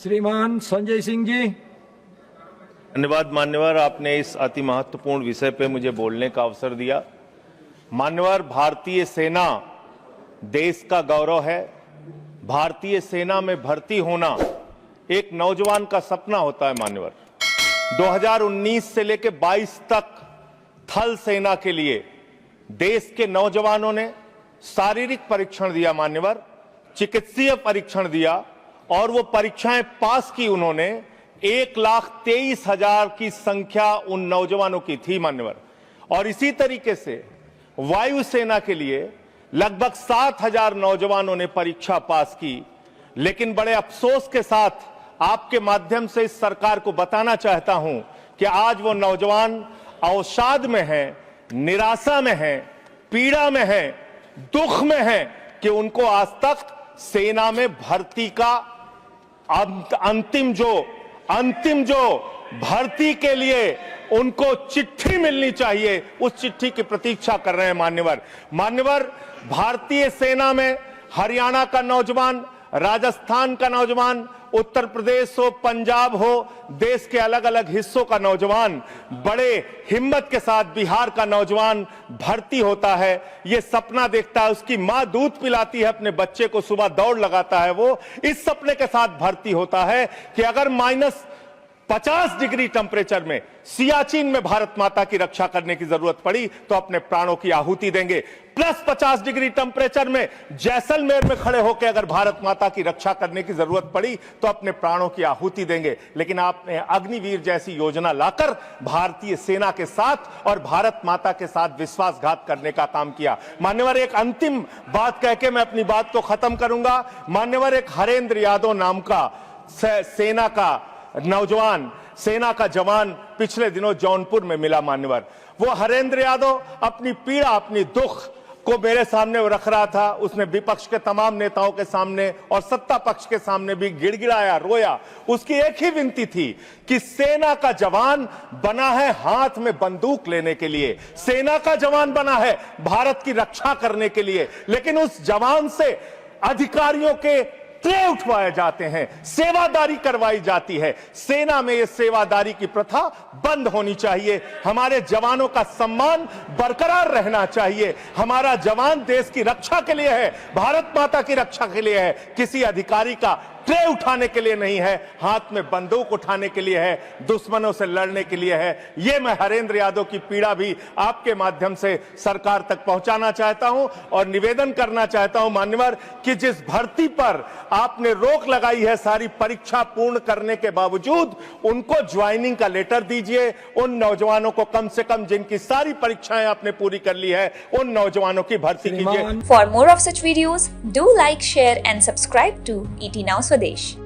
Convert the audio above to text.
श्रीमान संजय सिंह जी। धन्यवाद मान्यवर, आपने इस अति महत्वपूर्ण विषय पे मुझे बोलने का अवसर दिया। मान्यवर, भारतीय सेना देश का गौरव है। भारतीय सेना में भर्ती होना एक नौजवान का सपना होता है। मान्यवर, 2019 से लेकर 22 तक थल सेना के लिए देश के नौजवानों ने शारीरिक परीक्षण दिया, मान्यवर, चिकित्सीय परीक्षण दिया और वो परीक्षाएं पास की उन्होंने। 1,23,000 की संख्या उन नौजवानों की थी, मान्यवर। और इसी तरीके से वायुसेना के लिए लगभग 7,000 नौजवानों ने परीक्षा पास की। लेकिन बड़े अफसोस के साथ आपके माध्यम से इस सरकार को बताना चाहता हूं कि आज वो नौजवान अवसाद में हैं, निराशा में हैं, पीड़ा में हैं, दुख में हैं कि उनको आज तक सेना में भर्ती का अंतिम जो भर्ती के लिए उनको चिट्ठी मिलनी चाहिए, उस चिट्ठी की प्रतीक्षा कर रहे हैं। मान्यवर, भारतीय सेना में हरियाणा का नौजवान, राजस्थान का नौजवान, उत्तर प्रदेश हो, पंजाब हो, देश के अलग अलग हिस्सों का नौजवान बड़े हिम्मत के साथ, बिहार का नौजवान भर्ती होता है। ये सपना देखता है, उसकी मां दूध पिलाती है अपने बच्चे को, सुबह दौड़ लगाता है, वो इस सपने के साथ भर्ती होता है कि अगर -50 डिग्री टेम्परेचर में सियाचिन में भारत माता की रक्षा करने की जरूरत पड़ी तो अपने प्राणों की आहुति देंगे। +50 डिग्री टेम्परेचर में जैसलमेर में खड़े होकर अगर भारत माता की रक्षा करने की जरूरत पड़ी तो अपने प्राणों की आहुति देंगे। लेकिन आपने अग्निवीर जैसी योजना लाकर भारतीय सेना के साथ और भारत माता के साथ विश्वासघात करने का काम किया। मान्यवर, एक अंतिम बात कह के मैं अपनी बात को खत्म करूंगा। मान्यवर, एक हरेंद्र यादव नाम का सेना का नौजवान, सेना का जवान पिछले दिनों जौनपुर में मिला। मान्यवर, वो हरेंद्र यादव अपनी पीड़ा, अपनी दुख को मेरे सामने वो रख रहा था। उसने विपक्ष के तमाम नेताओं के सामने और सत्ता पक्ष के सामने भी गिड़गिड़ाया, रोया। उसकी एक ही विनती थी कि सेना का जवान बना है हाथ में बंदूक लेने के लिए, सेना का जवान बना है भारत की रक्षा करने के लिए, लेकिन उस जवान से अधिकारियों के ट्रे उठवाए जाते हैं, सेवादारी करवाई जाती है। सेना में यह सेवादारी की प्रथा बंद होनी चाहिए। हमारे जवानों का सम्मान बरकरार रहना चाहिए। हमारा जवान देश की रक्षा के लिए है, भारत माता की रक्षा के लिए है, किसी अधिकारी का ट्रे उठाने के लिए नहीं है, हाथ में बंदूक उठाने के लिए है, दुश्मनों से लड़ने के लिए है। यह मैं हरेंद्र यादव की पीड़ा भी आपके माध्यम से सरकार तक पहुंचाना चाहता हूं और निवेदन करना चाहता हूं मान्यवर कि जिस भर्ती पर आपने रोक लगाई है सारी परीक्षा पूर्ण करने के बावजूद, उनको ज्वाइनिंग का लेटर दीजिए। उन नौजवानों को कम से कम जिनकी सारी परीक्षाएं आपने पूरी कर ली है, उन नौजवानों की भर्ती कीजिए। For more of such videos, do like, share and subscribe to ET Now Swadesh.